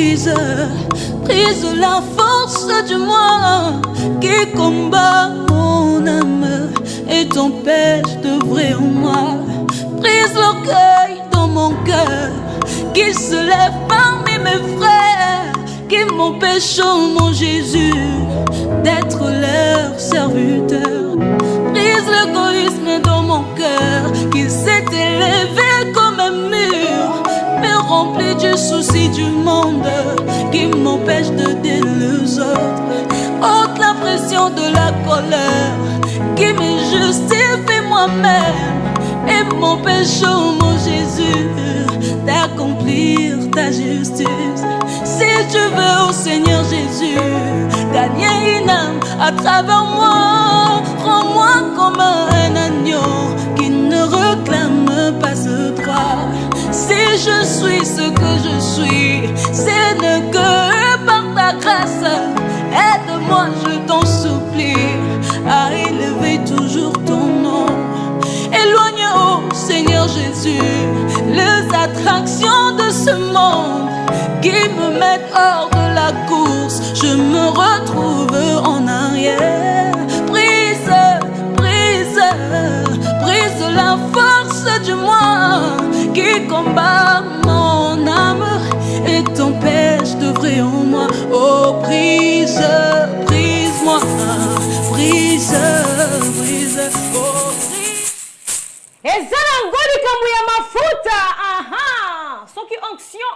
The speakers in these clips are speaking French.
brise, brise la force du moi qui combat mon âme et t'empêche d'œuvrer en moi. Brise l'orgueil dans mon cœur qui se lève parmi mes frères, qui m'empêche, oh mon Jésus, d'être leur serviteur. Brise l'égoïsme dans mon cœur qui s'est élevé comme un mur, me remplit du souci du monde qui m'empêche d'aider les autres. Ôte la pression de la colère qui me justifie moi-même et m'empêche, oh mon Jésus, d'accomplir ta justice. Si tu veux, oh Seigneur Jésus, gagner une âme à travers moi, rends-moi comme un agneau qui ne réclame pas ce droit. Si je suis ce que je suis, c'est ne que par ta grâce. Aide-moi, je t'en supplie, à élever toujours ton nom. Éloigne, oh Seigneur Jésus, les attractions de ce monde qui me mettent hors de la course. Je me retrouve en arrière. Brise, brise, brise la force du moi qui combat mon âme et t'empêche d'œuvrer en moi. Oh, brise, brise-moi, brise, brise, oh, brise. Ezala ngoli kambu ya mafuta, aha, soki onction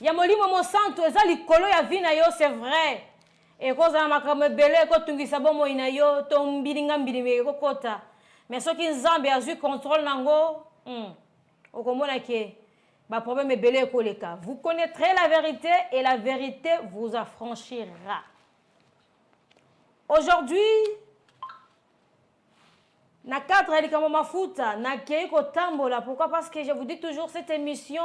ya molimo mo santo eza likolo ya vie na yo, c'est vrai. Et kozala makambo ebele ekotungisa bomoi na yo to mbilinga mbilimi ekokota. Mais soki nzambe azwi contrôle nango, okomona ke ba problème ebele ekoleka. Vous connaîtrez la vérité et la vérité vous affranchira. Aujourd'hui, na cadre ya likambo mafuta na kei kotambola. Pourquoi? Parce que je vous dis toujours, cette émission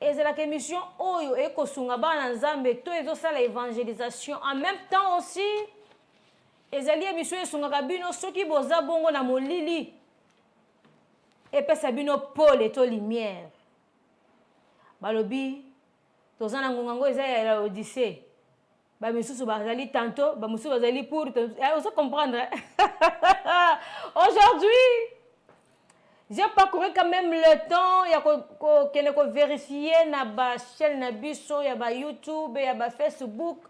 est la émission oyo ekosunga bana nzambe to ezosala évangélisation. En même temps aussi, ezali émission esungaka bino soki boza bongo na molili epesa bino pole to lumière. Balobi toza na ngongango eza ya la Odyssée. Ba misusu bazali tantôt, ba misusu bazali pour, on se comprendre. Aujourd'hui, j'ai parcouru quand même le temps, il y a qu'on vérifier na ba chaîne na biso, ya ba YouTube, ya ba Facebook.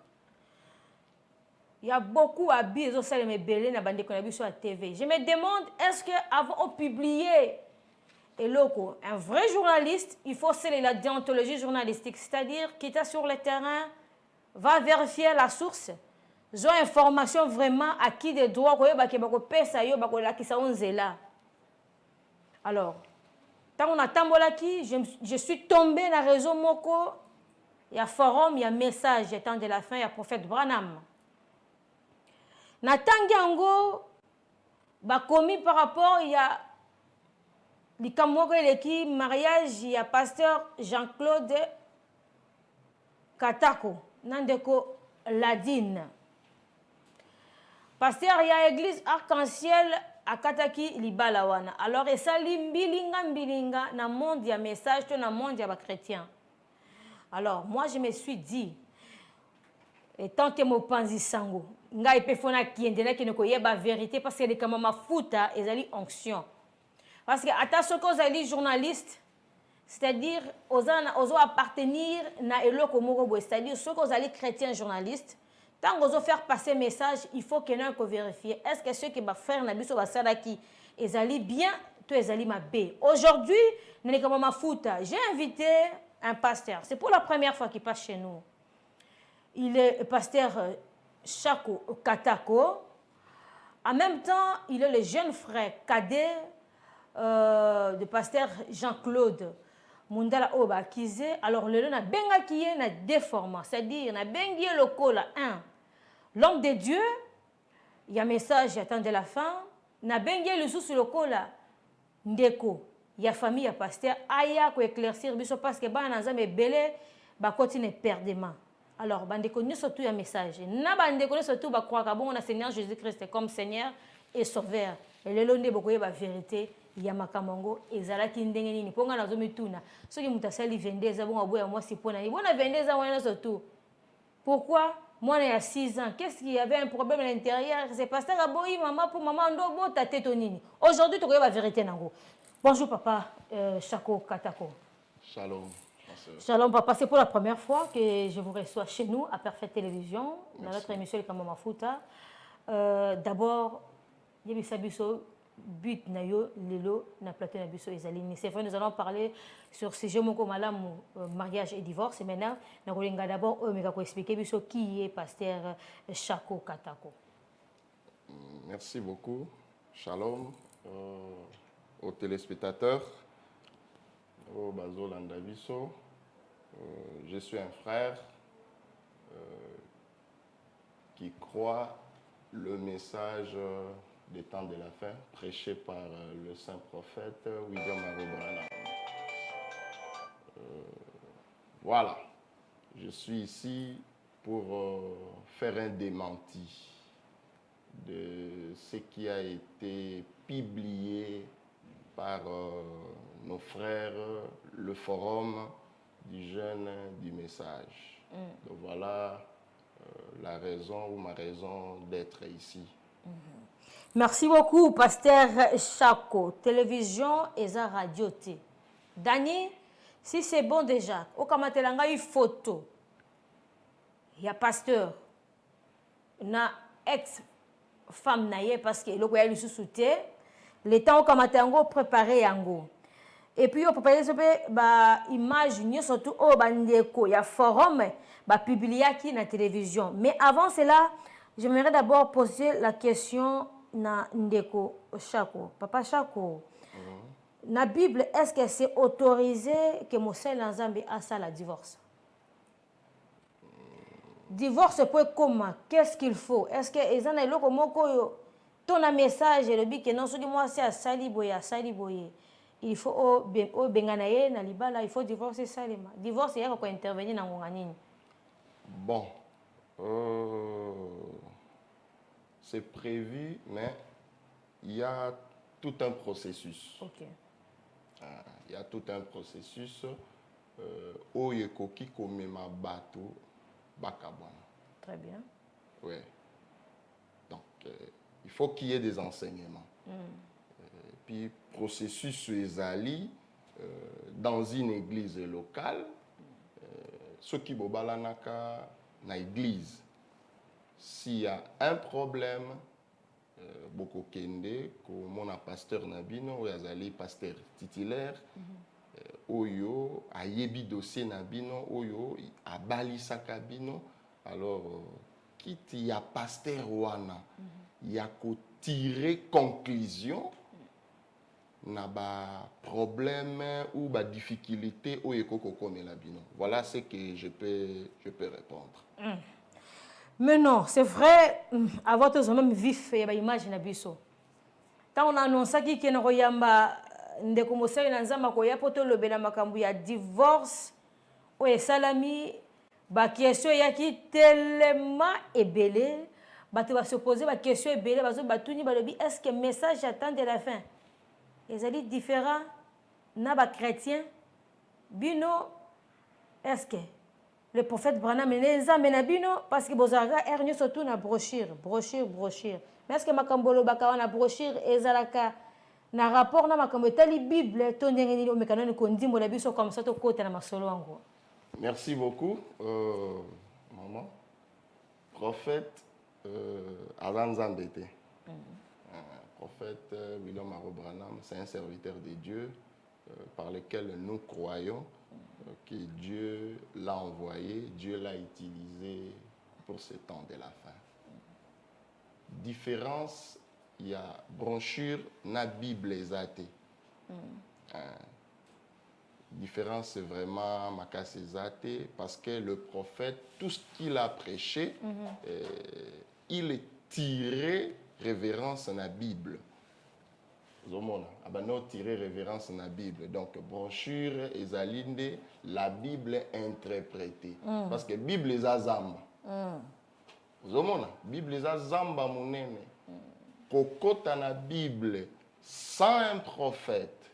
Il y a beaucoup à dire sur ça, mais belé na bande qu'on biso à TV. Je me demande, est-ce que avant de publier et loco, un vrai journaliste, il faut sceller la déontologie journalistique, c'est-à-dire qui est sur le terrain, va vérifier la source. J'ai information vraiment à qui des droits alors, quand on a tambolaki, je suis tombé dans le réseau Moko. Il y a forum, il y a message, étant de la fin, il y a prophète Branham. Natangiango, commis par rapport, il y a le mariage, il y a pasteur Jean-Claude Katako. Nandeko Ladine. Pasteur, il y a église arc-en-ciel à Kataki Libalawana. Alors, et ça, mbilinga, na monde, il y a message, dans le monde, il y a chrétien. Alors, moi, je me suis dit, et tant que mon panzi sango, nga epefona kiendena qui ne connaît pas la vérité, parce que les kamama futa, ils ont onction. Parce que, attention, quand vous allez journaliste, c'est-à-dire, aux appartenir à eloko moko, c'est-à-dire, ceux qui sont chrétiens journalistes, tant que vous faire passer message, il faut que nous vérifions. Est-ce que ceux qui vont faire na biso basala qui ils allaient bien, toi ils allaient ma bé. Aujourd'hui, j'ai invité un pasteur. C'est pour la première fois qu'il passe chez nous. Il est pasteur Chako Katako. En même temps, il est le jeune frère cadet de pasteur Jean-Claude Mundala Oba Kize. Alors, le na benga qui est na déformant, c'est-à-dire na bengi le kola 1. L'homme de Dieu, il y a un message, j'attends de la fin. Na bengi le sous le kola ndeko. Il y a famille, il y a pasteur. Aya ko éclaircir biso parce que ba na zame belé ba continue perdement. Alors, bandeko ni surtout un message. Na bandeko ni surtout ba croire que bon on a Seigneur Jésus-Christ comme Seigneur et Sauveur. Et le londe beaucoup ba vérité ya makamango ezalaki ndenge nini ponga nazo mituna soki mutu asali vendeza bongo aboya mwasi pona ni bona vendeza wana surtout pourquoi moi il y a 6 ans qu'est-ce qu'il y avait un problème à l'intérieur c'est pasteur aboyi maman pour maman ndo bota teto nini aujourd'hui tu connais la vérité nango. Bonjour papa Chako Katako. Shalom. Shalom papa, c'est pour la première fois que je vous reçois chez nous à Parfaite Télévision dans notre émission Le Kama Mafuta. D'abord, il y a Bisabiso but na yo lelo na plateau na biso ezalini. C'est vrai, nous allons parler sur ce sujet moko malamu mariage et divorce. Et maintenant, na kolinga d'abord omeka ko expliquer biso qui est pasteur Chako Katako. Merci beaucoup. Shalom aux téléspectateurs. Au Bazo Landaviso. Je suis un frère qui croit le message des temps de la fin prêché par le saint prophète William Arobana. Voilà, je suis ici pour faire un démenti de ce qui a été publié par nos frères, le forum du jeune du message. Donc voilà la raison ou ma raison d'être ici. Merci beaucoup, pasteur Chako. Télévision et radio T. Dani, si c'est bon déjà, au Kamatelanga, une photo. Il y a pasteur, na ex-femme naïe parce que le lui sous-souté, les temps au Kamatango préparé yango. Et puis on peut parler de image surtout au bandeko, il y a forum ba publié qui na télévision. Mais avant cela, j'aimerais d'abord poser la question na ndeko Chako. Papa Chako. Na Bible, est-ce que c'est autorisé que Moselle Nzambe a ça la divorce? Divorce pour comment? Qu'est-ce qu'il faut? Est-ce que ezana eloko moko yo ton message le bi que non so di moi c'est à saliboye. Il faut au benganaye na libala, il faut divorcer salima. Divorce il y a quoi intervenir na ngonga nini? Bon. C'est prévu mais il y a tout un processus. OK. Il y a tout un processus oyekoki komema bato bakabwana. Très bien. Oui. Donc il faut qu'il y ait des enseignements. Puis processus ezali dans une église locale ceux qui bobalanaka na église s'il y a un problème boko kende ko mona pasteur nabino ou azali pasteur titulaire oyo ayebi dossier nabino oyo abalisaka bino alors kiti ya pasteur wana ya ko tirer conclusion na ba problème ou ba difficulté oyo kokomela bino. Voilà ce que je peux répondre. Mais non, c'est vrai, avoir tous même vif et image na biso. Tant on annonce que na koyamba ndeko mosali na nzamba ko ya poto lobela makambu ya divorce o salami ba question ya ki tellement ebelé bato va se poser ba question ebelé bazo batuni ba lobi est-ce que message attend de la fin ezali différent na ba chrétien bino est-ce que le prophète Branham na bino parce que bozaka ernyo surtout na brochure. Mais est-ce que makambolo baka na brochure ezalaka na rapport na makambo tali Bible to ndenge ni omekana ni kondimo la biso comme ça to côté na masolo ngo. Merci beaucoup maman. Prophète Azanzambete. Prophète William Arobranham, c'est un serviteur de Dieu par lequel nous croyons que Dieu l'a envoyé, Dieu l'a utilisé pour ce temps de la fin. Différence, il y a brochure na Bible ezate. Différence, c'est vraiment Makas ezate parce que le prophète, tout ce qu'il a prêché, il est tiré révérence na Bible. Abano tiré révérence na Bible. Donc brochure ezalinde la Bible interprétée. Parce que Bible est zamba. Zomona Bible est zamba munene. Kokota na Bible Sans un prophète,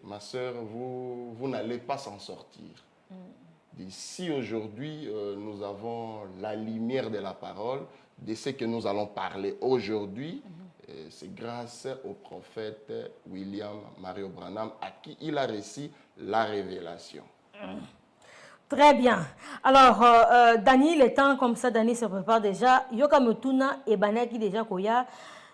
ma sœur, vous n'allez pas s'en sortir. D'ici aujourd'hui, nous avons la lumière de la parole, de ce que nous allons parler aujourd'hui. C'est grâce au prophète William Mario Branham à qui il a reçu la révélation. Très bien. Alors, Dani, le temps comme ça, Dani se prépare déjà. Yoka Mutuna et Banaki déjà koya.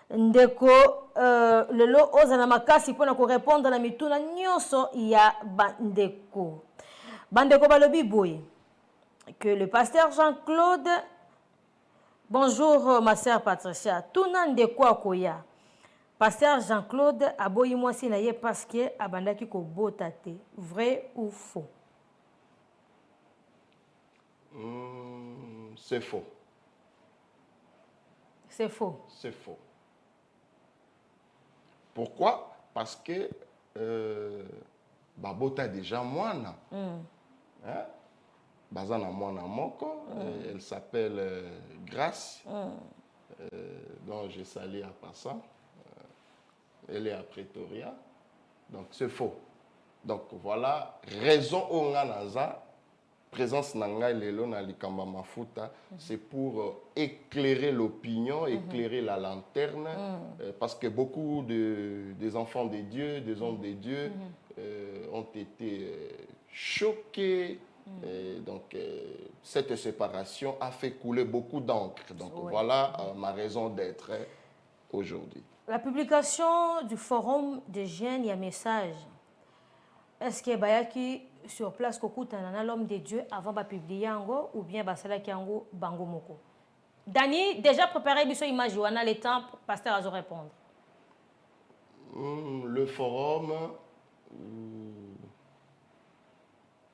Ndeko, le lo ozana makasi pour nous répondre à la mituna nyoso ya bandeko. Bandeko balobi boy. Que le pasteur Jean-Claude, bonjour ma sœur Patricia, tuna ndeko akoya. Pasteur Jean-Claude aboyi mwasi na ye parce que abandaki ko botate. Vrai ou faux? C'est faux. C'est faux. C'est faux. Pourquoi? Parce que Babota déjà moine. Hein? Bazana moine moko. Elle s'appelle Grâce. Donc je salue à passant. Elle est à Pretoria. Donc c'est faux. Donc voilà, raison au Nganaza. Présence nanga lelo na likamba mafuta, c'est pour éclairer l'opinion, éclairer la lanterne, parce que beaucoup des enfants de Dieu, des hommes de Dieu ont été choqués. Donc cette séparation a fait couler beaucoup d'encre. Donc voilà ma raison d'être aujourd'hui. La publication du forum de jeunes, il y a un message. Est-ce que Bayaki sur place kokutana l'homme de Dieu avant de publier ango ou bien basala ki ango bango moko? Dani déjà préparé biso image wana le temps pasteur à répondre. Le forum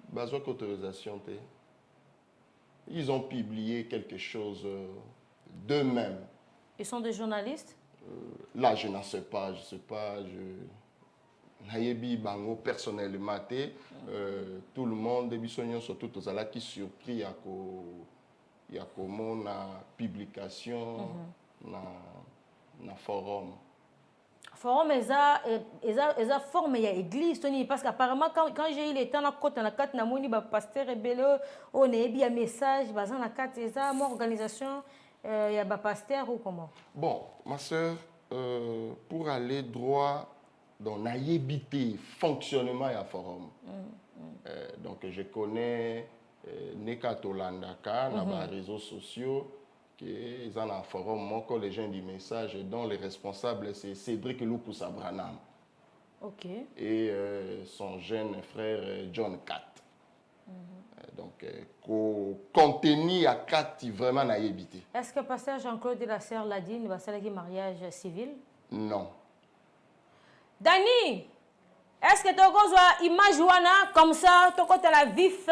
besoin d'autorisation. Ils ont publié quelque chose d'eux-mêmes. Ils sont des journalistes? Là, je n'en sais pas. Nayebi bango personnellement, tout le monde, surtout tous ceux qui sont surpris à la publication na forum. Forum eza forme ya église Tony, parce qu'apparemment quand j'ai eu le temps na côté na carte na moni ba pasteur rebelle on a eu un message bazan na carte eza mon organisation ya ba pasteur ou comment? Bon, ma sœur, pour aller droit dans naïbité fonctionnement et forum. Donc je connais Nekatolandaka dans les réseaux sociaux qui sont dans forum encore les gens du message dont les responsables c'est Cédric Lukusa Branham. OK. Et son jeune frère John Kat. Donc contenu à Kat vraiment naïbité. Est-ce que pasteur Jean-Claude et la sœur Ladine va faire un mariage civil? Non. Dani, est-ce que tu as une image comme ça, tu as la vif?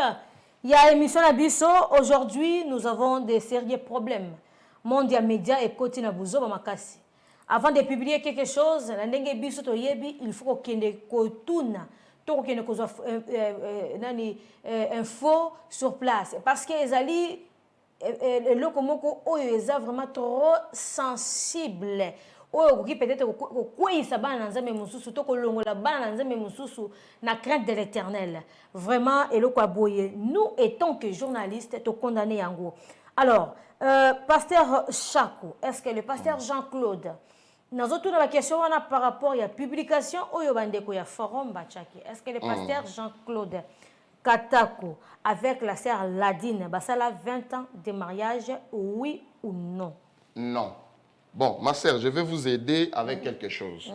Il y a une émission à Bisso. Aujourd'hui, nous avons des sérieux problèmes. Mondia Média et Koti Nabuzo Bamakasi. Avant de publier quelque chose, il faut qu'on ait info sur place. Parce que les locaux sont vraiment trop sensibles. Peut-être na crainte de l'éternel. Vraiment, nous, étant que journalistes, te condamnés en gros. Alors, pasteur Chakou, est-ce que le pasteur Jean-Claude, nous avons la question par rapport à la publication ou à forum Bachaki. Est-ce que le pasteur Jean-Claude Katako, avec la sœur Ladine, ça a 20 ans de mariage, oui ou non? Non. Bon, ma sœur, je vais vous aider avec quelque chose.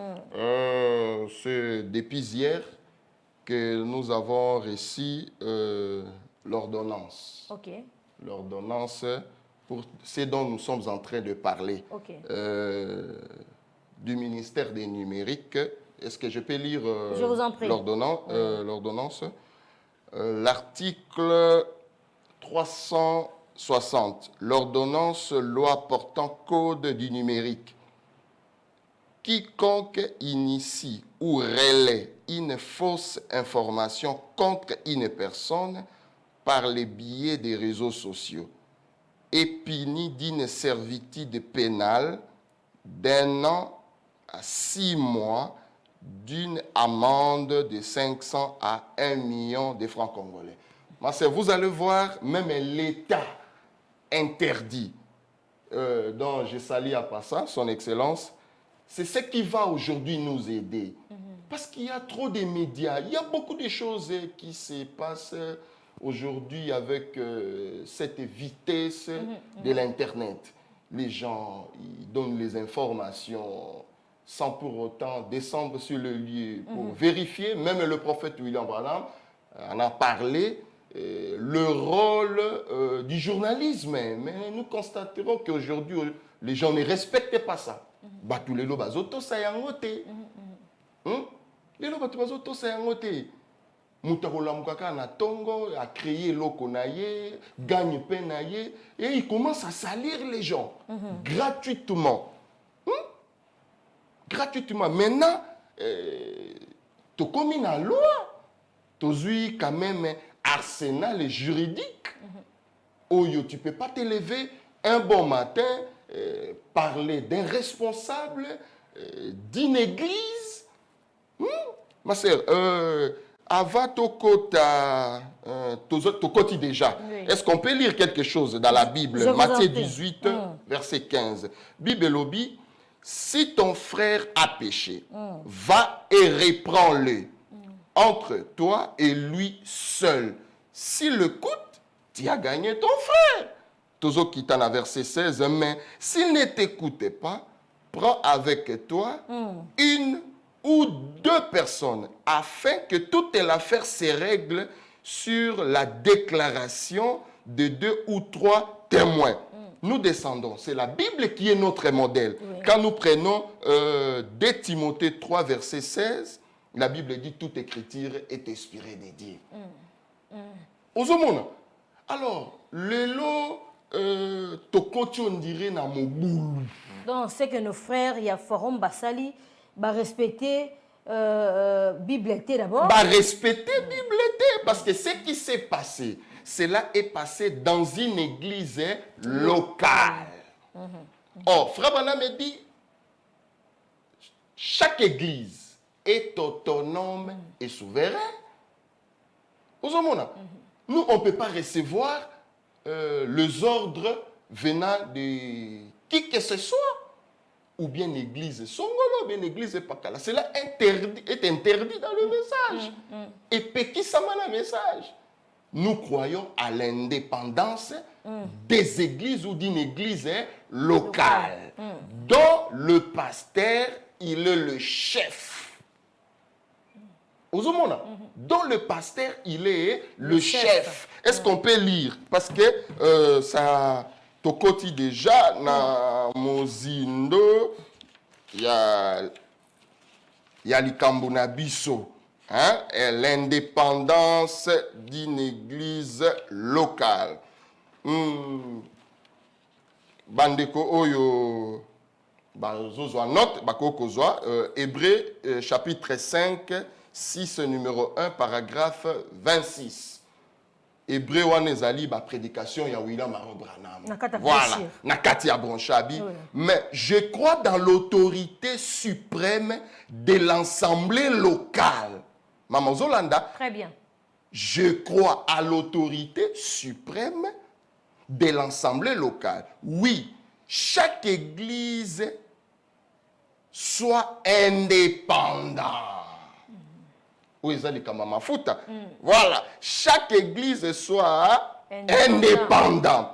C'est depuis hier que nous avons reçu l'ordonnance. OK. L'ordonnance pour ce dont nous sommes en train de parler. OK. Du ministère des numériques. Est-ce que je peux lire l'ordonnance? L'article 360, l'ordonnance loi portant code du numérique. Quiconque initie ou relaie une fausse information contre une personne par le biais des réseaux sociaux est puni d'une servitude pénale d'1 an à 6 mois d'une amende de 500 à 1 million de francs congolais. Ma sœur, vous allez voir, même l'État interdit, dont je salue à passant, son Excellence, c'est ce qui va aujourd'hui nous aider. Parce qu'il y a trop de médias, il y a beaucoup de choses qui se passent aujourd'hui avec cette vitesse de l'Internet. Les gens ils donnent les informations sans pour autant descendre sur le lieu pour vérifier. Même le prophète William Branham en a parlé, le rôle du journalisme. Mais nous constaterons qu'aujourd'hui, les gens ne respectent pas ça. Batulelo bazoto sayangote. Lelo batu bazoto sayangote. Mutakolamukaka na tongo a créé l'okonaye, gagne penaye, et il commence à salir les gens gratuitement. Gratuitement. Maintenant, tu commis une loi, tu as quand même arsenal juridique. Tu ne peux pas te lever un bon matin, parler d'un responsable, d'une église. Ma sœur, avant Tokota déjà, oui. Est-ce qu'on peut lire quelque chose dans la Bible? Matthieu 18, verset 15. Bible lobby, si ton frère a péché, va et reprends-le entre toi et lui seul. S'il le coûte, tu as gagné ton frère. Tozo Kitana, verset 16, mais s'il ne t'écoute pas, prends avec toi une ou 2 personnes, afin que toute l'affaire se règle sur la déclaration de 2 ou 3 témoins. Nous descendons. C'est la Bible qui est notre modèle. Oui. Quand nous prenons 2 Timothée 3, verset 16, la Bible dit toute écriture est inspirée de Dieu. Ozomona. Alors, le lot, tokoti on dirait na moboulou. Donc, c'est que nos frères, il y a Forum Basali, bah respecter Bible d'abord. Bah respecter Bible parce que ce qui s'est passé, cela est passé dans une église locale. Or, Frère Branham me dit, chaque église est autonome et souveraine. Nous, on ne peut pas recevoir les ordres venant de qui que ce soit. Ou bien l'église Songolo, ou bien l'église Pakala. Cela est interdit dans le message. Et Peki Samana message. Nous croyons à l'indépendance des églises ou d'une église locale, dont le pasteur, il est le chef. Dont le pasteur, il est le chef. Est-ce qu'on peut lire? Parce que ça... Tokoti déjà, na Mozindo, il y a l'Ikambo Biso, l'indépendance d'une église locale. Bandeko Oyo, Bazozwa note, Bakokozwa, Hébreu, chapitre 5, 6, numéro 1, paragraphe 26. Hébreu wanezali ba prédication ya William Branham. Voilà, nakati ya Bronchabi. Oui. Mais je crois dans l'autorité suprême de l'assemblée locale. Maman Zolanda. Très bien. Je crois à l'autorité suprême de l'assemblée locale. Oui, chaque église soit indépendante. Voilà, chaque église soit indépendante.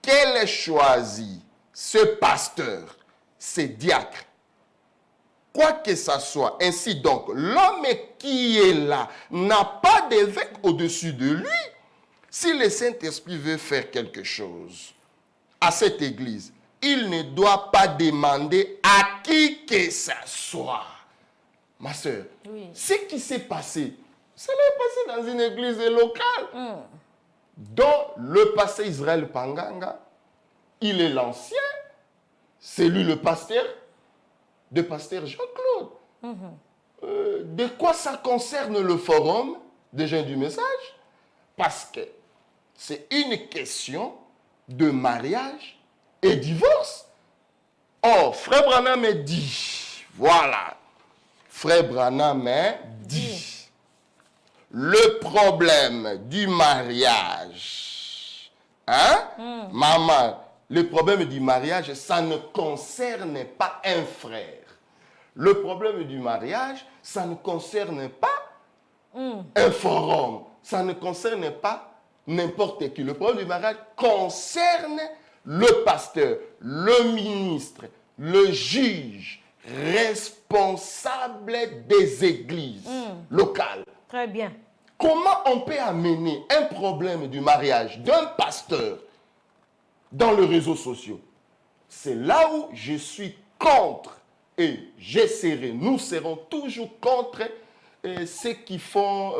Qu'elle choisit ce pasteur, ce diacre, quoi que ce soit. Ainsi donc, l'homme qui est là n'a pas d'évêque au-dessus de lui. Si le Saint-Esprit veut faire quelque chose à cette église, il ne doit pas demander à qui que ce soit. Ma soeur, ce qui s'est passé, ça l'est passé dans une église locale, dont le pasteur Israël Panganga, il est l'ancien, c'est lui le pasteur, de pasteur Jean-Claude. De quoi ça concerne le forum des gens du message? Parce que c'est une question de mariage et divorce. Or, Frère Branham me dit, Voilà. Frère Branham dit, le problème du mariage, hein, maman, le problème du mariage, ça ne concerne pas un frère. Le problème du mariage, ça ne concerne pas un forum. Ça ne concerne pas n'importe qui. Le problème du mariage concerne le pasteur, le ministre, le juge, responsable des églises locales. Très bien. Comment on peut amener un problème du mariage d'un pasteur dans les réseaux sociaux? C'est là où je suis contre. Et j'essaierai, nous serons toujours contre ceux qui font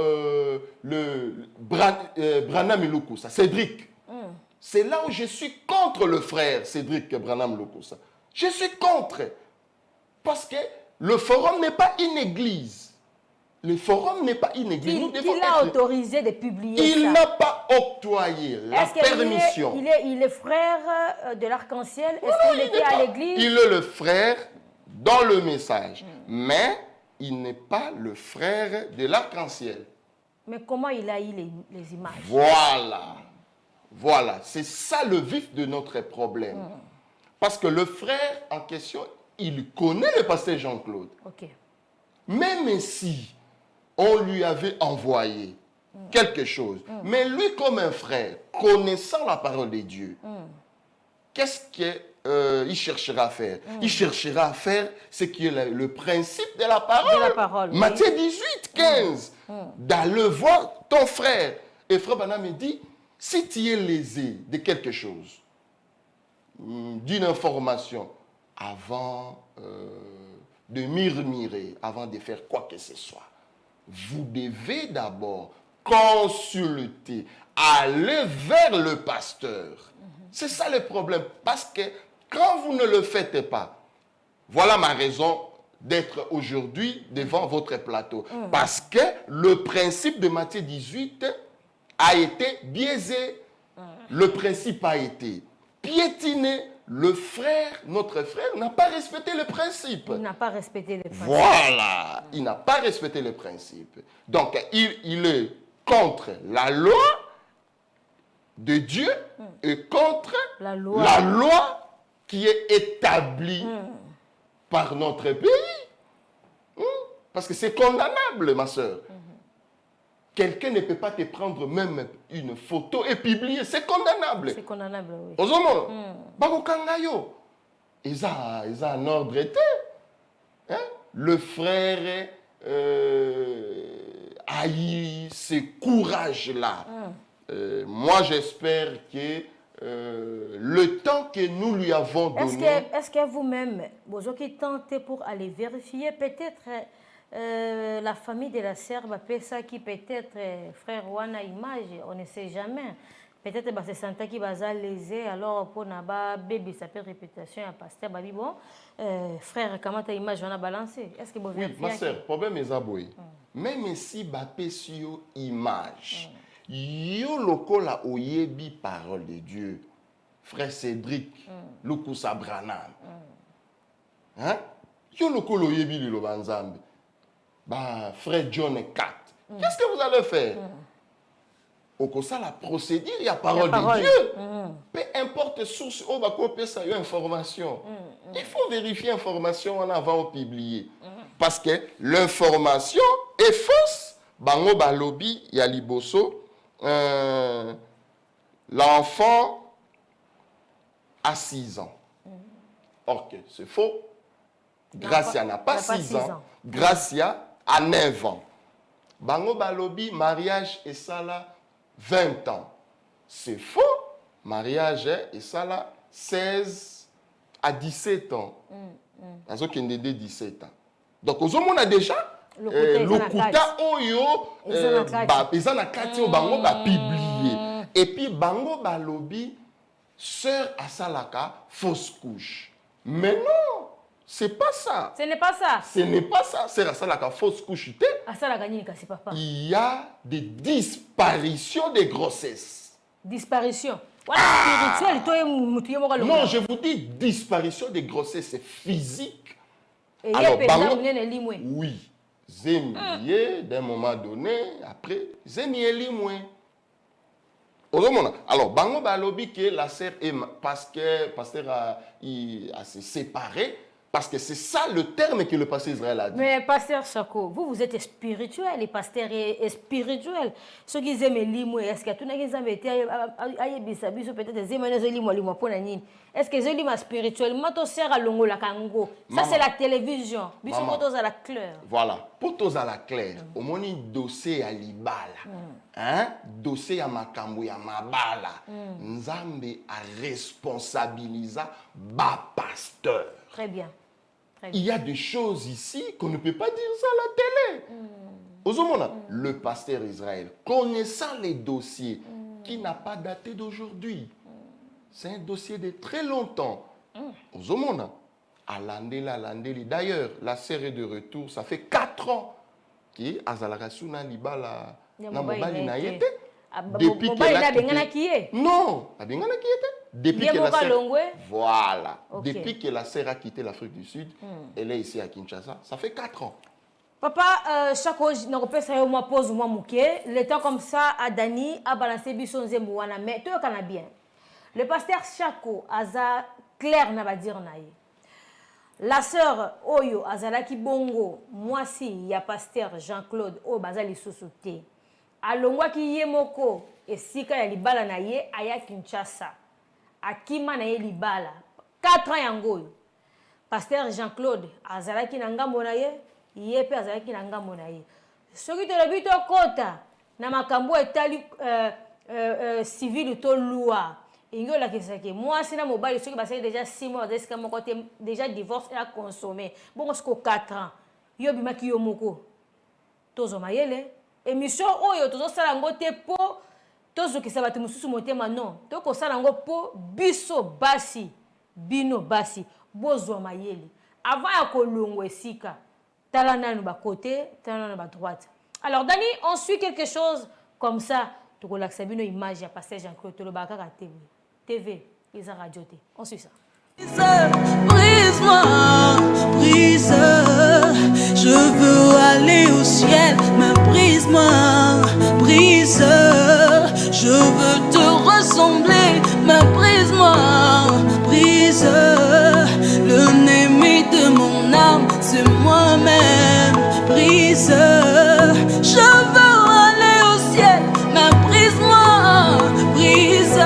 Branham Lukusa, Cédric. C'est là où je suis contre le frère Cédric Branham Lukusa. Je suis contre. Parce que le forum n'est pas une église. Le forum n'est pas une église. Il a autorisé de publier il ça. n'a pas octroyé la permission. Il est frère de l'arc-en-ciel. Est-ce qu'il était à l'église? Il est le frère dans le message. Mais il n'est pas le frère de l'arc-en-ciel. Mais comment il a eu les images? Voilà. Voilà. C'est ça le vif de notre problème. Parce que le frère en question, il connaît le pasteur Jean-Claude. Ok. Même si on lui avait envoyé quelque chose, mais lui comme un frère, connaissant la parole de Dieu, qu'est-ce qu'il cherchera à faire? Il cherchera à faire ce qui est le principe de la parole. De la parole, oui. Matthieu 18, 15. D'aller voir ton frère. Et frère Branham me dit, si tu es lésé de quelque chose, d'une information, avant de murmurer, avant de faire quoi que ce soit, vous devez d'abord consulter, aller vers le pasteur. C'est ça le problème. Parce que quand vous ne le faites pas, voilà ma raison d'être aujourd'hui devant votre plateau. Parce que le principe de Matthieu 18 a été biaisé. Le principe a été piétiné. Le frère, notre frère, n'a pas respecté le principe. Il n'a pas respecté le principe. Voilà. Il n'a pas respecté le principe. Donc, il est contre la loi de Dieu et contre la loi qui est établie par notre pays. Parce que c'est condamnable, ma soeur. Quelqu'un ne peut pas te prendre même une photo et publier. C'est condamnable. C'est condamnable, oui. Ozomo, bakokangayo. Ils ont un ordre été. Le frère a eu ce courage-là. Moi, j'espère que le temps que nous lui avons donné... Est-ce que vous-même, vous qui tentez pour aller vérifier, peut-être la famille de la Serbe a fait ça qui peut-être frère Wana image, on ne sait jamais. Peut-être que c'est Santa qui va lésé, alors pour Naba, bébé, ça fait réputation à pasteur, bah bon, frère, comment ta image va balancer? Est-ce que vous oui, ma soeur, problème est aboué. Même si Bappé sur image, yo lokola oyebi parole de Dieu, frère Cédric, Lukusa Branham, hein? Yo lokola oyebi le Lobanzambe, bah, frère John 4. Qu'est-ce que vous allez faire? Au ça, la procédure, il y a parole de Dieu. Peu importe source, on va copier ça, il y a information. Il faut vérifier l'information en avant de publier. Parce que l'information est fausse. Bango Balobi, Yaliboso, l'enfant a 6 ans. Ok, c'est faux. Gracia n'a pas 6 ans. Gracia a 9 ans. Bango Balobi, mariage et ça là, 20 ans. C'est faux. Mariage et ça là, 16 à 17 ans. Parce qu'il y a 17 ans. Donc, on a déjà Lokuta Oyo, ils en a 4 bango ba publié. Et puis, bango Balobi, sœur Asalaka, fausse couche. Mais non! C'est pas ça. Ce n'est pas ça. Ce n'est pas ça. C'est ça la fausse couche. C'est papa. Il y a des disparitions de grossesse. Disparition. Voilà, non, je vous dis disparition de grossesse physique Et alors, oui. Zemiye, d'un moment donné, après, Zemiye limoué. Alors, Bango Balobi que la sœur est parce que pasteur a se séparé, parce que c'est ça le terme que le pasteur Israël a dit. Mais pasteur Sako, vous êtes spirituel, les pasteurs est spirituel. Ceux qui aiment l'imou, est-ce que tout le monde a été peut-être est-ce que les gens spirituellement to sert à longo la kango? Ça c'est la télévision. Biso motos à la claire. Voilà, potos à la claire. Au moins dossier à libala. Hein? Dossier à makambu ya mabala. Nzambe a responsabilisé ba pasteur. Très bien. Il y a des choses ici qu'on ne peut pas dire ça à la télé. Le pasteur Israël, connaissant les dossiers qui n'a pas daté d'aujourd'hui, c'est un dossier de très longtemps. D'ailleurs, la série de retour, ça fait 4 ans qui Azalagasuna Libala Namobali Naïete. Depuis qu'elle a quitté. Non, depuis que la sœur, voilà. Okay. Depuis que la sœur a quitté l'Afrique du Sud, elle est ici à Kinshasa. Ça fait 4 ans. Papa, chaque fois, je pose moi mouké. Le temps comme ça, à Dani, à balancer Bisson Zembouana, mais tout est bien. Le pasteur Chako, Aza Claire n'a pas dire naïe. La sœur Oyo, Azalaki Bongo, moi si, il y a pasteur Jean-Claude, O Bazali Sousouté. Alongwa ki yemoko, et sika ya libala na ye, aya Kinshasa. Akima na ye libala. 4 ans yangoyo. Pasteur Jean-Claude, Azalaki Nangambo na ye, yepe Azalaki Nangambo na ye. Soki to lebito kota, na makambo etali civil to loi. Ingo la kisake. Moi, si na mobile, ceux qui passent déjà 6 mois, déjà divorce et a consommé. Bon, jusqu'au 4 ans. Yo bimaki yo moko. Tozo mayele. Émission oyo tozo sala ngo te po tozo ki sabati mususu motema non. Toko sala ngo po biso basi. Bino basi. Bozo mayele. Avant ya kolongo esika. Talana no ba côté, talana no ba droite. Alors Dani, on suit quelque chose comme ça. Toko laksabino image ya pasteur Jean-Claude Tolobaka ka TV, ils ont radio. On suit ça. Brise-moi, brise. Je veux aller au ciel, mais brise-moi, brise. Je veux te ressembler, mais brise-moi, brise. L'ennemi de mon âme, c'est moi-même, brise. Je veux aller au ciel, mais brise-moi, brise.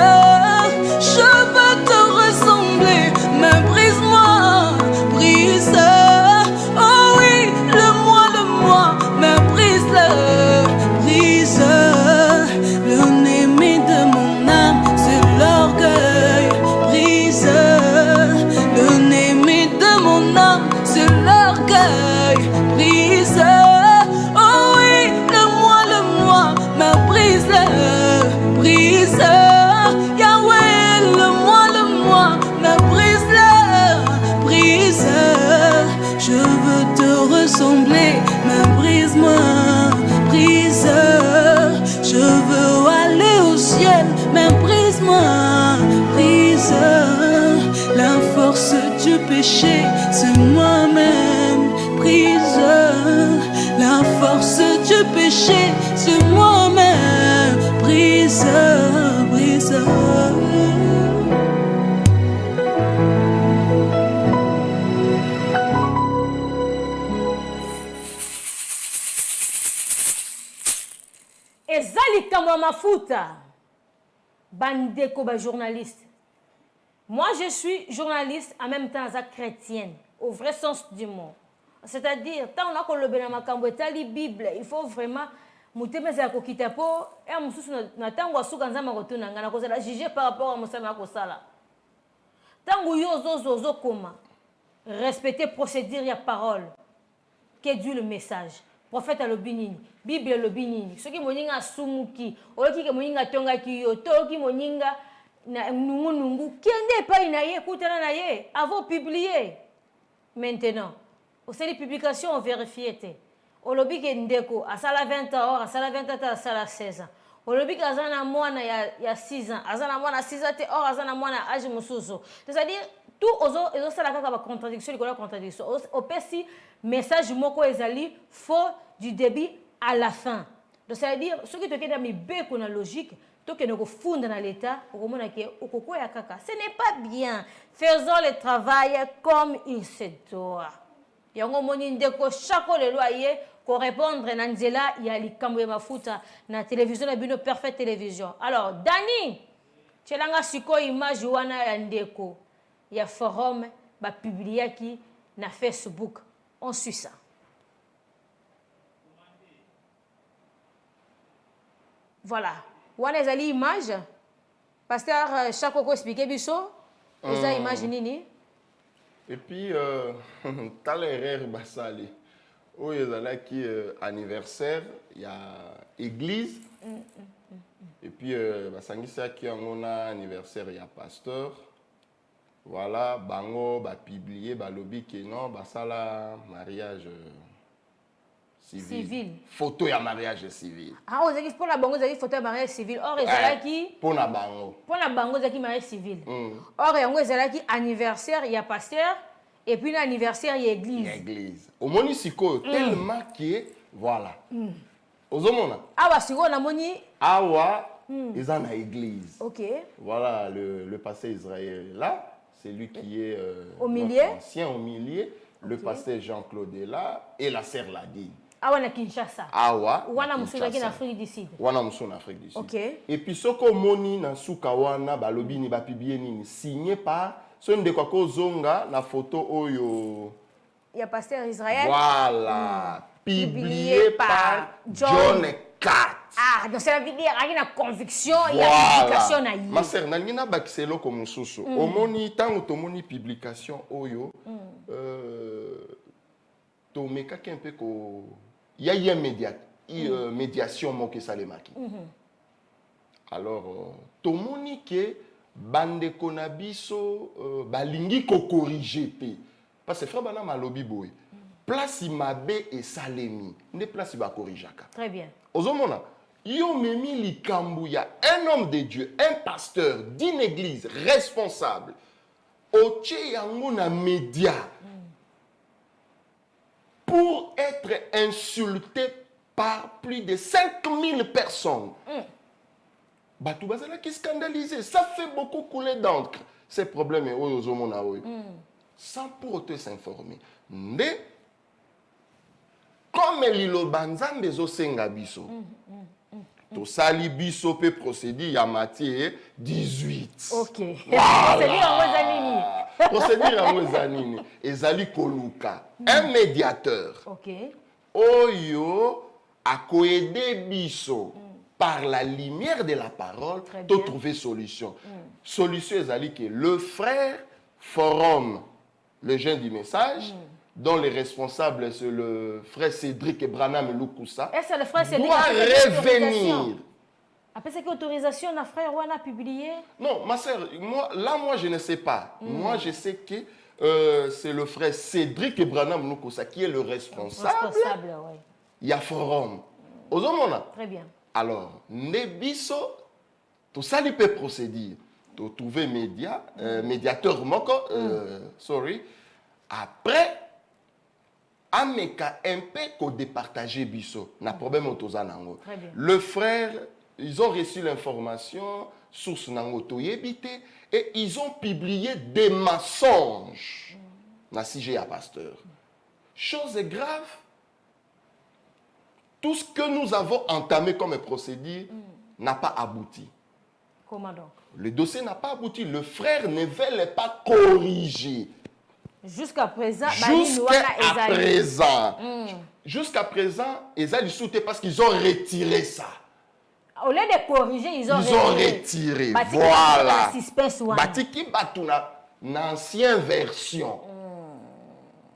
Péché, c'est moi-même, brise. La force du péché, c'est moi-même, brise, brise. Ezali kama mafuta, bandeko ba journaliste. Moi, je suis journaliste, en même temps chrétienne, au vrai sens du mot. C'est-à-dire, tant on a qu'on le bénit à la Bible, il faut vraiment mutemeza ya kokita po ya mususu na tango asuka nzama kotuna ngana kozala juger par rapport à musama kosala. Tango yo zozo koma respecter procédure ya parole. Que Dieu le message. Prophète a l'obinini, Bible a l'obinini. Ce qui moninga sumuki, oki ke moninga tonga ki yo, toki moninga na nungu kende pa inaye kutana na ye avant publier. Maintenant, au sein des publications on vérifie te. Au lobby ke ndeko asala 20 ans, asala 20 ans, asala 16 ans. Au lobby ke azana mwana ya 6 ans, azana mwana 6 ans te or azana mwana âge mususu. C'est-à-dire tout ça la contradiction la contradiction opesi message moko ezali faux du début à la fin. Donc ça veut dire ce qui te kenda mi be ko na logique to ke no funda na l'état okomona ke okoko ya kaka. Ce n'est pas bien. Faisons le travail comme il se doit. Yango moni ndeko chako le loyer ko répondre na nzela ya likambo ya mafuta na télévision na bino Perfect Télévision. Alors Dani tchelanga siko image wana ya ndeko ya forum ba publiaki na Facebook. On suit ça. Voilà. Wana ezali image. Pasteur Chako ko expliquer biso. Eza image nini? Et puis t'as l'erreur basali. Oh ezala qui anniversaire, il y a église. Et puis basangisa qui on a anniversaire, il y a pasteur. Voilà, bango ba publier ba lobby que non, basala mariage civil. Photo ya mariage civil. Ah, vous avez pour la bango, vous avez photo ya mariage civil. Or ezalaki pour la bango. Pour la bango ezalaki mariage civil. Or yango ezalaki anniversaire, il y a pasteur et puis l'anniversaire il y a église. Église. Au moni siko tellement que voilà. Ozomona. Awa siko na moni awa ils en a église. OK. Voilà le pasteur Israël là. C'est lui qui est au milieu. Ancien au milieu. Le pasteur Jean-Claude est là et la sœur Ladine. Awa na Kinshasa. Awa. Wana musulaki na Afrique du Sud. Wana musu na Afrique du Sud. OK. Et puis soko moni na suka wana balobi ni ba publier nini signé par son de kwa kozonga na photo oyo. Il y a pasteur Israël. Voilà. Publié par John Kat. Ah, donc ça veut dire qu'il y a une conviction, il y a une publication na yi. Ma sœur, nalina bakiselo comme mususu. Omoni tango tomoni publication oyo. Tomeka kempe ko il y a médiation moke salemaki. Alors tomoni ke bande konabiso balingi ko corriger te. Parce que frère bana malobi boy. Place mabe et salemi. Ne place ba corrigeaka. Très bien. Ozomona yo memi likambu ya un homme de Dieu, un pasteur d'une église responsable. Oche yango na média. Pour être insulté par plus de 5000 personnes. Batou bazala qui scandalisé, ça fait beaucoup couler d'encre. Ces problèmes ozomona oyo. Sans pour autant s'informer. Mais comme Lilo Banzambe zo senga biso. To sali biso pe procédure ya Matthieu 18. OK. Voilà. Procédure ya Mozanini. Ezali koluka. Un médiateur. OK. Oyo a coaidé biso par la lumière de la parole to trouver solution. Solution ezali que le frère Forum, le jeune du message, dont les responsables, c'est le frère Cédric Branham Lukusa, est-ce le frère Cédric doit revenir. Après cette autorisation, le frère Wana a publié? Non, ma soeur, moi, je ne sais pas. Moi, je sais que c'est le frère Cédric Branham Lukusa qui est le responsable. Oui. Il y a Forum. Ozomona. Très bien. Alors, Nebiso, tout ça, il peut procéder. Tu trouver médiateur moko, sorry. Après, ameka un peu qu'on départager biso na problème autoza nango. Le frère, ils ont reçu l'information source nango toyebité et ils ont publié des mensonges na sujet à pasteur. Chose grave, tout ce que nous avons entamé comme procédure n'a pas abouti. Comment donc? Le dossier n'a pas abouti. Le frère ne veut pas corriger. Jusqu'à présent, jusqu'à présent, ils ont sauté parce qu'ils ont retiré ça. Au lieu de corriger, ils ont retiré. Voilà. Batiki batuna l'ancienne version.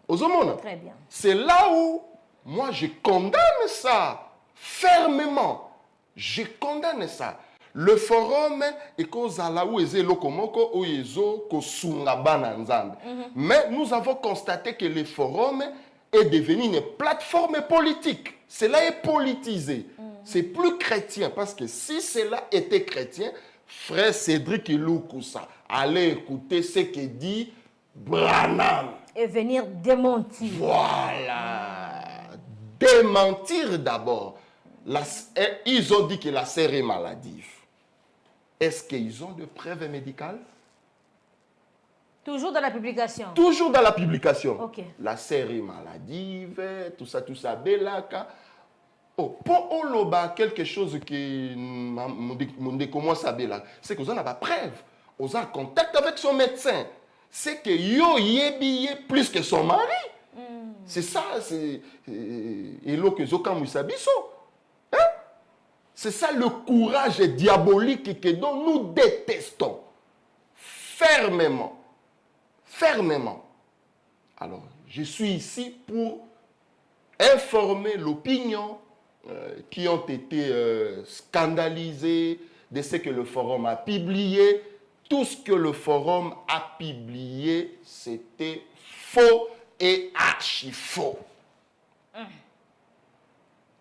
Très bien. C'est là où moi je condamne ça fermement. Je condamne ça. Le forum est kozala ou ezelo komoko ou ezo kosunga bana nzambe. Mais nous avons constaté que le forum est devenu une plateforme politique. Cela est politisé. C'est plus chrétien parce que si cela était chrétien, frère Cédric Lukusa allez écouter ce que dit Branham. Et venir démentir. Voilà. Démentir d'abord. Ils ont dit que la sœur est maladive. Est-ce qu'ils ont de preuves médicales? Toujours dans la publication. Toujours dans la publication. Ok. La sœur est maladive, tout ça, belaka. Oh, pour Oloba, quelque chose qui me commence à belaka, c'est que vous n'avez pas preuve. Vous avez contact avec son médecin. C'est que yo yebiye plus que son mari. C'est ça, c'est Elo que Zoka Moussabiso. Hein? C'est ça le courage diabolique que nous détestons. Fermement. Fermement. Alors, je suis ici pour informer l'opinion qui ont été scandalisés de ce que le forum a publié. Tout ce que le forum a publié, c'était faux et archi faux.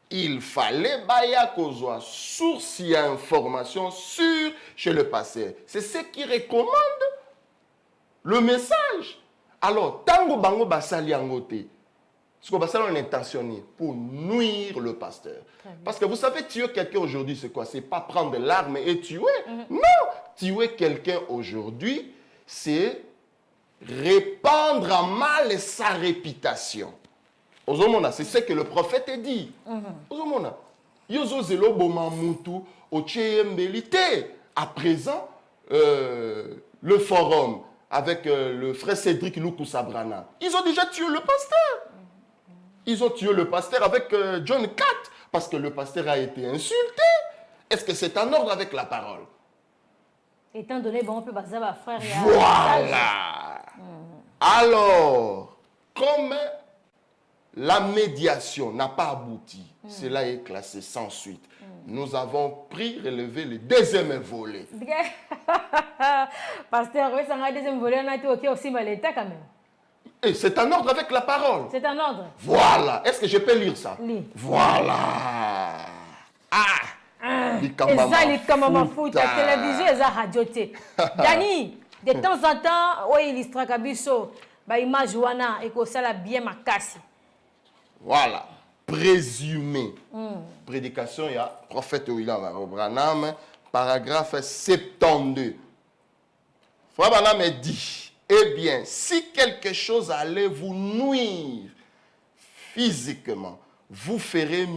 Il fallait baya kozwa source et information sûre chez le pasteur. C'est ce qui recommande le message. Alors, tango bango basali angote, ce qu'on va faire en intentionné pour nuire le pasteur. Parce que vous savez, tuer quelqu'un aujourd'hui, c'est quoi? C'est pas prendre l'arme et tuer. Non, tuer quelqu'un aujourd'hui, c'est répandre en mal sa réputation. C'est ce que le prophète dit. À présent, le forum avec le frère Cédric Lukusabrana, ils ont déjà tué le pasteur. Ils ont tué le pasteur avec John Cat parce que le pasteur a été insulté. Est-ce que c'est en ordre avec la parole? Étant donné, bon, on peut baser ma frère. Voilà. Alors, comme la médiation n'a pas abouti, cela est classé sans suite. Nous avons relevé le deuxième volet. Pasteur, oui, ça a deuxième volet, on a été OK aussi, mais l'État quand même. Et c'est en ordre avec la parole. C'est en ordre. Voilà. Est-ce que je peux lire ça? Lis. Voilà. Et ça, il est comme un foot. La télévision, et la radio. Dani, de temps en temps, oui, il illustre Kabiso, bah, image wana, et que ça la bien ma casse. Voilà. Présumé. Prédication, il y a prophète William Branham, paragraphe 72. Frère Branham dit, eh bien, si quelque chose allait vous nuire physiquement, vous ferez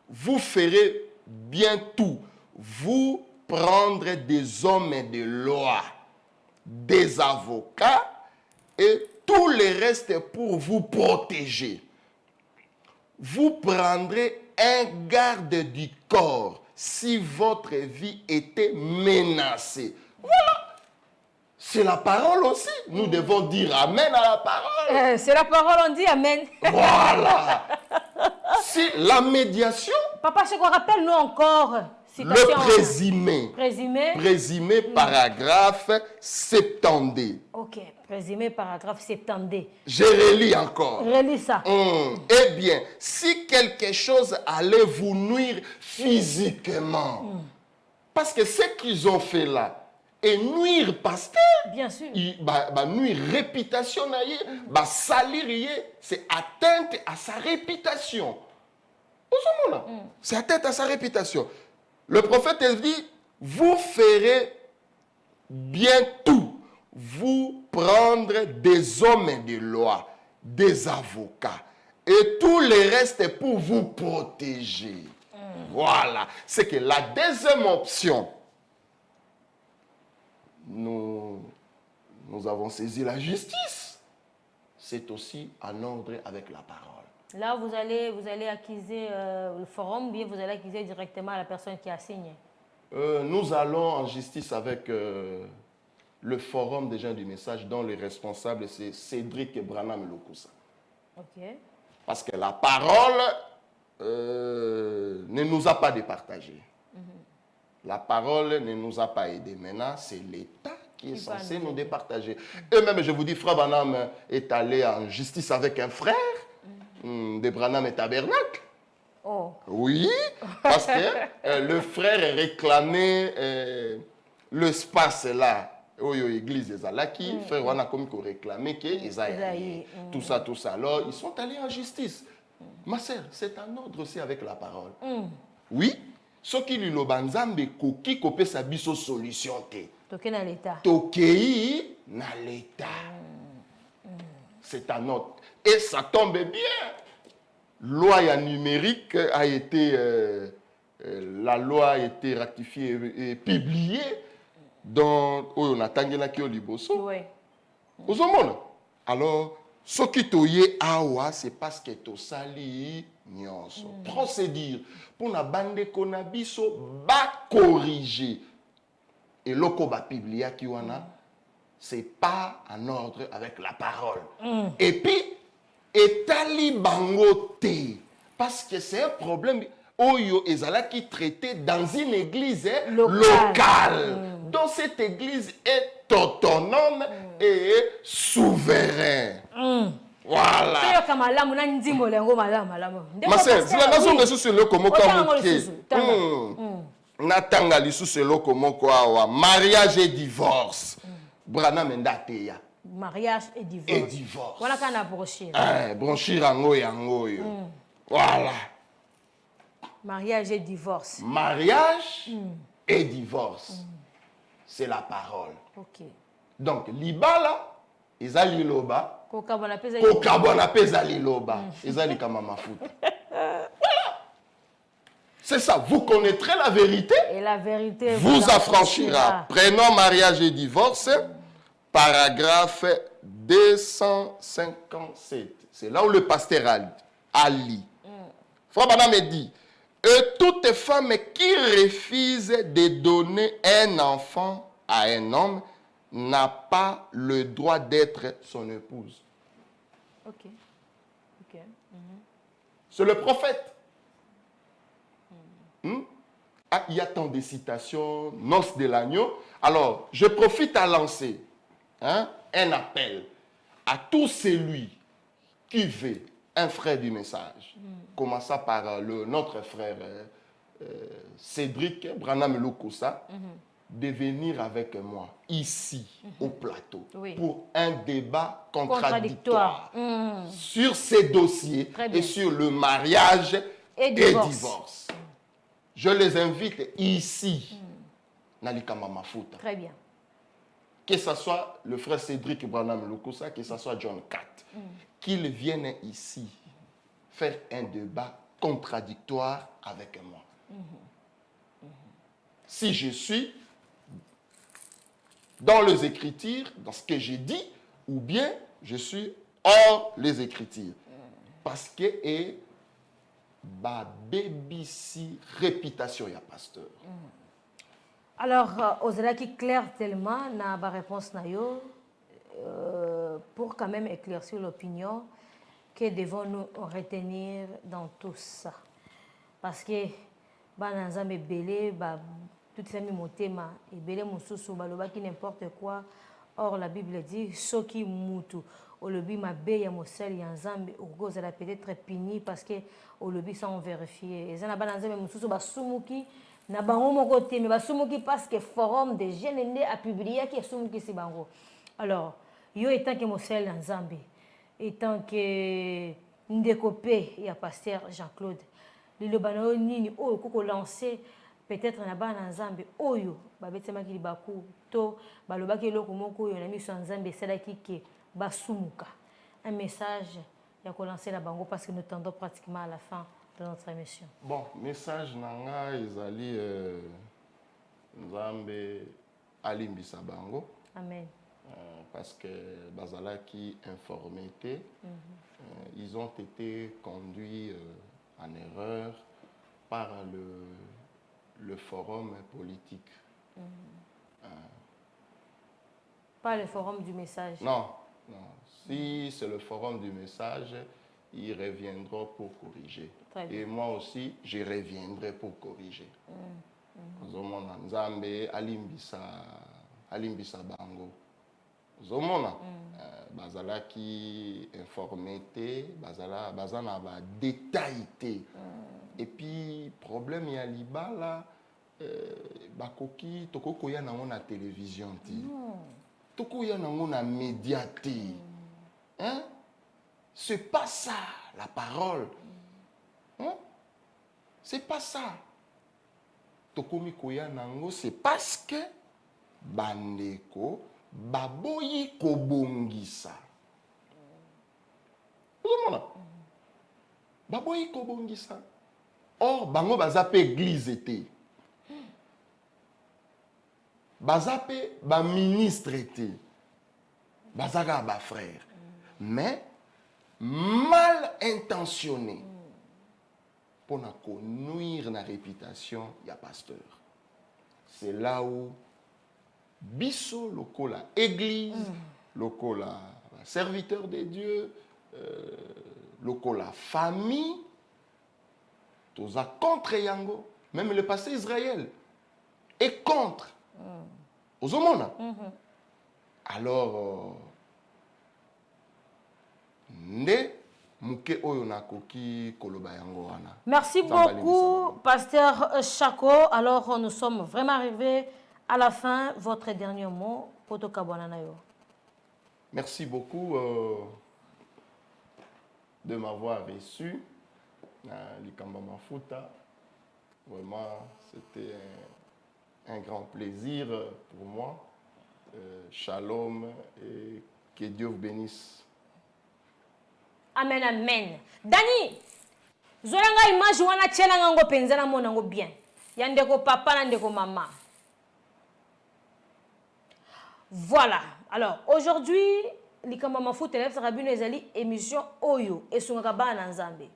vous ferez bien tout. Vous prendrez des hommes de loi, des avocats et tout le reste pour vous protéger. Vous prendrez un garde du corps si votre vie était menacée. Voilà. C'est la parole aussi. Nous devons dire Amen à la parole. C'est la parole, on dit Amen. Voilà. C'est la médiation. Papa, je vous rappelle, nous encore. Le présumé. Présumé, paragraphe 72. Ok, présumé, paragraphe 72. Je relis encore. Relis ça. Eh bien, si quelque chose allait vous nuire physiquement, parce que ce qu'ils ont fait là, et nuire pasteur, bien sûr, nuire réputation, salir, c'est atteinte à sa réputation. C'est atteinte à sa réputation. Le prophète dit, vous ferez bien tout. Vous prendre des hommes de loi, des avocats, et tout le reste pour vous protéger. Voilà. C'est que la deuxième option, nous avons saisi la justice. C'est aussi en ordre avec la parole. Là, vous allez accuser le forum, bien vous allez accuser directement la personne qui a signé. Nous allons en justice avec le forum des gens du message, dont le responsable, c'est Cédric Branham Lukusa. Ok. Parce que la parole ne nous a pas départagés. La parole ne nous a pas aidés. Maintenant, c'est l'État qui est censé nous départager. Et même, je vous dis, Frère Branham est allé en justice avec un frère de Branham et Tabernacle. Oh. Oui, parce que le frère réclamait l'espace là, l'église des Alaki, frère Wana comme qu'on réclamait que Isaïe, tout ça. Alors, ils sont allés en justice. Ma sœur, c'est un ordre aussi avec la parole. Oui, ce qui lui l'obanzambe koki kopé sa biso solution te. Toké na l'état. Tokei na l'état. C'est un ordre. Et ça tombe bien. Loi numérique a été, la loi a été ratifiée et publiée dans on a tangela ki oliboso. Oui. Alors, ce qui toye awa, c'est parce que to sali nyonso. Procédure pour na bande konabiso ba corriger. Et loko ba publier ki wana, c'est pas en ordre avec la parole. Et puis etali bango te parce que c'est un problème oyo ezala qui traité dans une église locale. Donc cette église est autonome et souveraine. Voilà. Ma sœur, si la nation est sur le komoko natanga lisusu eloko moko awa mariage et divorce. Brana mendateya. Mariage et divorce. Et divorce. Voilà qu'on a broché. Bronchir yango. Voilà. Mariage et divorce. Mariage et divorce. C'est la parole. Ok. Donc, libala, ezali loba. Kokabona peza liloba. Ezali kama mafuta. C'est ça. Vous connaîtrez la vérité. Et la vérité vous affranchira. Prénom, mariage et divorce. Paragraphe 257. C'est là où le pasteur a lit. Frère Bana me dit, et toute femme qui refuse de donner un enfant à un homme n'a pas le droit d'être son épouse. Ok. C'est le prophète. Ah, il y a tant de citations, noces de l'agneau. Alors, je profite à lancer un appel à tout celui qui veut un frère du message. Commençant par notre frère Cédric Branham Lukosa, de venir avec moi ici au plateau pour un débat contradictoire sur ces dossiers et sur le mariage et divorce. Je les invite ici, Nalikama Mafuta. Très bien. Que ce soit le frère Cédric Branham Lukosa, que ce soit John Cat, qu'ils viennent ici faire un débat contradictoire avec moi. Si je suis dans les Écritures, dans ce que j'ai dit, ou bien je suis hors les Écritures. Parce que ma BBC réputation, il y a pasteur. Alors, Ozela qui clair tellement na ba réponse na yo pour quand même éclaircir l'opinion que devons-nous retenir dans tout ça. Parce que ba nanzambe belé ba tout ça mi motema et belé mususu baloba qui n'importe quoi. Or la Bible dit soki mutu olobi mabe ya mosel ya nzambe okozala peut-être puni parce que olobi sans vérifier. Ezana ba nanzambe mususu ba sumuki na bango moko te mais basumuki parce que forum de jeunes né a publié qui sumuki si bango. Alors yo étant que mosel ya nzambe étant que ndekopé ya pasteur Jean-Claude lilobano nini oyo koko lancer peut-être na bana nzambe oyo babetema ki libaku to balobaki eloko moko oyo na miso nzambe esalaki ke basumuka un message ya ko lancer la bango parce que nous tendons pratiquement à la fin de notre émission. Bon, message nanga ezali nzambe alimbisa bango. Amen. Parce que bazalaki informé te, ils ont été conduits en erreur par le forum politique. Pas le forum du message. Non. Si c'est le forum du message, ils reviendront pour corriger. Et moi aussi, je reviendrai pour corriger. Zomona nzambe alimbisa bango. Zomona bazalaki informé te, bazana ba détaillé te. Et puis problème ya libala bakoki toko ya nango na télévision ti. Toko ya nango na média ti. Hein? C'est pas ça la parole. Hein? C'est pas ça. Tokomi koya nango, c'est parce que bandeko baboyi kobongisa. Baboyi kobongisa. Or bango bazape église été. Bazape ba ministre été. Bazaga ba frère. Mais mal intentionné pour nuire la réputation ya pasteur. C'est là où biso lokola église, lokola serviteur de Dieu, lokola famille, tous a contre yango, même le passé Israël est contre. Aux hommes. Alors merci beaucoup, Pasteur Chako. Alors, nous sommes vraiment arrivés à la fin. Votre dernier mot, Poto Kabwananayo. Merci beaucoup de m'avoir reçu à Likamba Mafuta. Vraiment, c'était un grand plaisir pour moi. Shalom et que Dieu vous bénisse. Amen, amen. Dani, zolanga image wana tchela ngango penzana mona ngo bien. Yandeko papa nandeko maman. Voilà. Alors, aujourd'hui, Likamba Mafuta élève sera bino ezali émission Oyo et sungaka bana nzambe.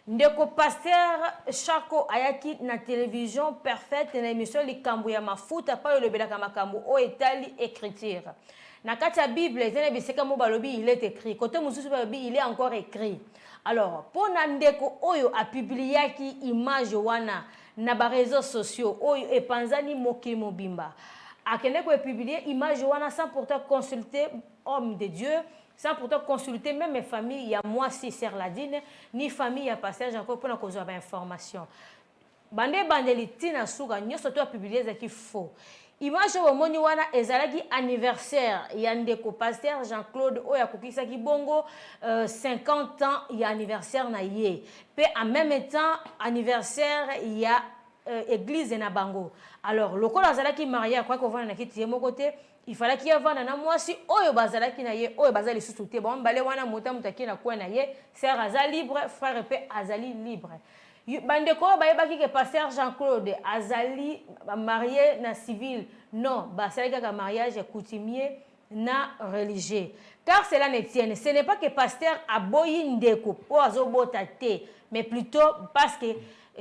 Ndeko pasteur Chako ayaki na télévision parfaite na émission Likambo ya Mafuta pa le belaka makambo o etali écriture. Na kati ya Bible, il est écrit. Côté mususu balobi, il est encore écrit. Alors, pour Nandeko Oyo a publié qui image wana na ba réseaux sociaux Oyo et panzani moki mobimba. Akeneko a publié image wana sans pourtant consulter homme de Dieu, sans pourtant consulter même mes familles, il y a moi si Sœur Ladine, ni famille ya passage encore pour na cause de information. Bande bandeli tina suga nyoso to publié za ki faux. Image au moni wana ezalaki anniversaire yandeko pasteur Jean-Claude oya kokisa ki bongo 50 ans ya anniversaire na ye. Pe en même temps anniversaire ya église na bango. Alors lokola azalaki marié quoi qu'on va na kiti mo côté, il fallait qu'il y ait na mwasi oyo bazalaki na ye oyo bazali susuté bon balé wana mota mutaki na kwa na ye, sœur azali libre, frère pe azali libre. Bandeko bayebaki que pasteur Jean-Claude azali marié na civil non basali kaka mariage coutumier na religieux car cela ne tienne, ce n'est pas que pasteur aboyi ndeko po azobota te mais plutôt parce que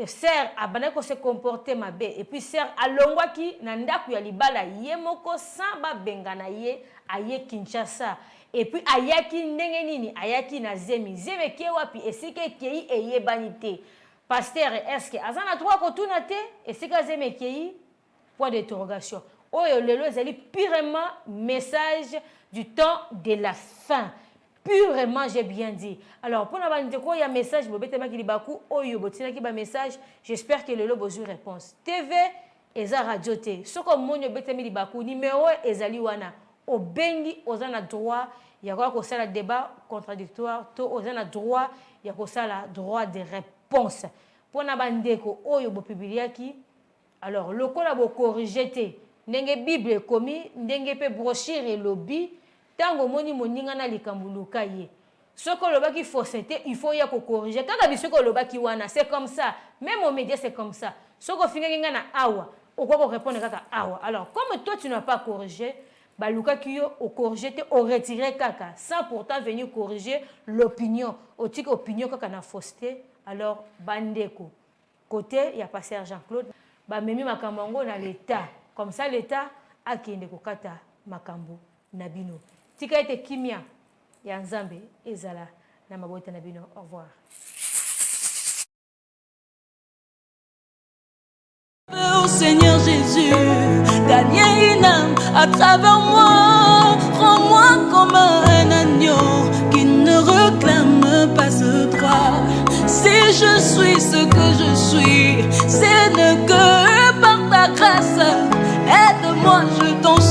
sœur abanako se comporter mabe et puis sœur alongwaki na ndaku ya libala ye moko samba bengana ye aye Kinshasa et puis ayaki ndenge nini ayaki na zemi ke wapi esike kei eyebani te. Pasteur, est-ce que azana droit ko tuna te et c'est que zemekei point d'interrogation. Oyo lelo ezali purement message du temps de la fin. Purement, j'ai bien dit. Alors pour na bande ko ya message bobetema ki libaku oyo botina ki ba message, j'espère que lelo bozu réponse. TV eza radio te. Soko monyo betemi libaku numéro ezali wana. Obengi ozana droit ya ko sala débat contradictoire to ozana droit ya ko sala droit de réponse. Pour na bandeko oyo bo publiaki alors lokola bo corriger te ndenge bible komi ndenge pe brochure lobby tango moni moninga na likambuluka ye soko lobaki fausseté il faut ya ko corriger kaka bisoko lobaki wana c'est comme ça même aux médias c'est comme ça soko finga kinga na awa okwa ko répondre kaka awa alors comme toi tu n'as pas corrigé baluka kiyo au corriger te au retirer kaka sans pourtant venir corriger l'opinion otika opinion kaka na fausseté. Alors, bandeko, côté, il y a pasteur Jean-Claude, bah memi makambo na l'État. Comme ça, l'État a qui ndeko kata makambo nabino. Tika ete kimia ya nzambe ezala na mabota nabino. Au revoir. Oh Seigneur Jésus, gagner une âme à travers moi. Rends-moi comme un agneau qui ne réclame pas ce droit. Si je suis ce que je suis, c'est ne que par ta je t'en